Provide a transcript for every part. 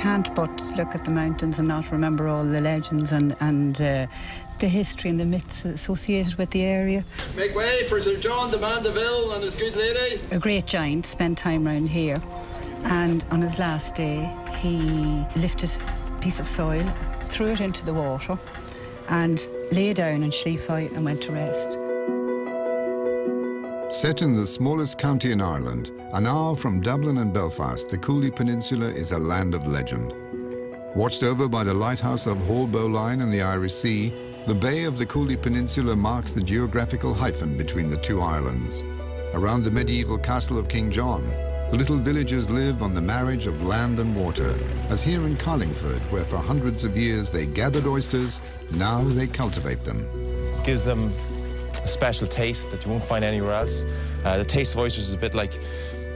can't but look at the mountains and not remember all the legends and the history and the myths associated with the area. Make way for Sir John de Mandeville and his good lady. A great giant spent time round here, and on his last day he lifted a piece of soil, threw it into the water and lay down in Chulainn and went to rest. Set in the smallest county in Ireland, an hour from Dublin and Belfast, the Cooley Peninsula is a land of legend. Watched over by the lighthouse of Holbowline in the Irish Sea, the bay of the Cooley Peninsula marks the geographical hyphen between the two islands. Around the medieval castle of King John, the little villagers live on the marriage of land and water, as here in Carlingford, where for hundreds of years they gathered oysters, now they cultivate them. It gives them a special taste that you won't find anywhere else. The taste of oysters is a bit like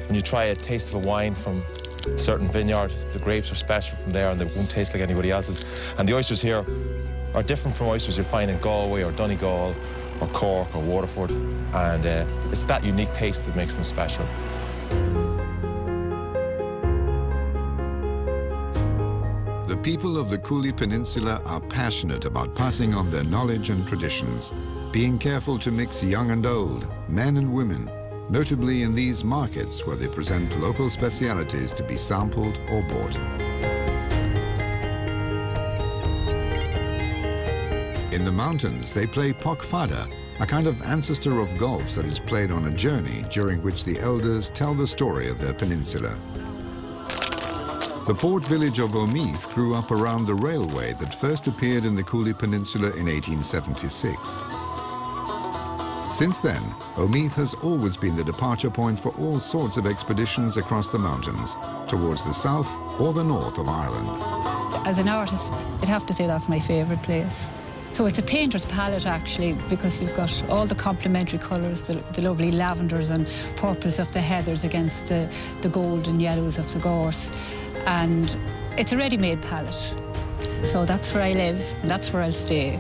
when you try a taste of a wine from a certain vineyard. The grapes are special from there and they won't taste like anybody else's. And the oysters here are different from oysters you'll find in Galway or Donegal or Cork or Waterford. And it's that unique taste that makes them special. The people of the Cooley Peninsula are passionate about passing on their knowledge and traditions, being careful to mix young and old, men and women, notably in these markets where they present local specialities to be sampled or bought. In the mountains, they play poc fada, a kind of ancestor of golf that is played on a journey during which the elders tell the story of their peninsula. The port village of Omeath grew up around the railway that first appeared in the Cooley Peninsula in 1876. Since then, Omeath has always been the departure point for all sorts of expeditions across the mountains, towards the south or the north of Ireland. As an artist, I'd have to say that's my favourite place. So it's a painter's palette, actually, because you've got all the complementary colours, the lovely lavenders and purples of the heathers against the gold and yellows of the gorse. And it's a ready-made palette. So that's where I live, and that's where I'll stay.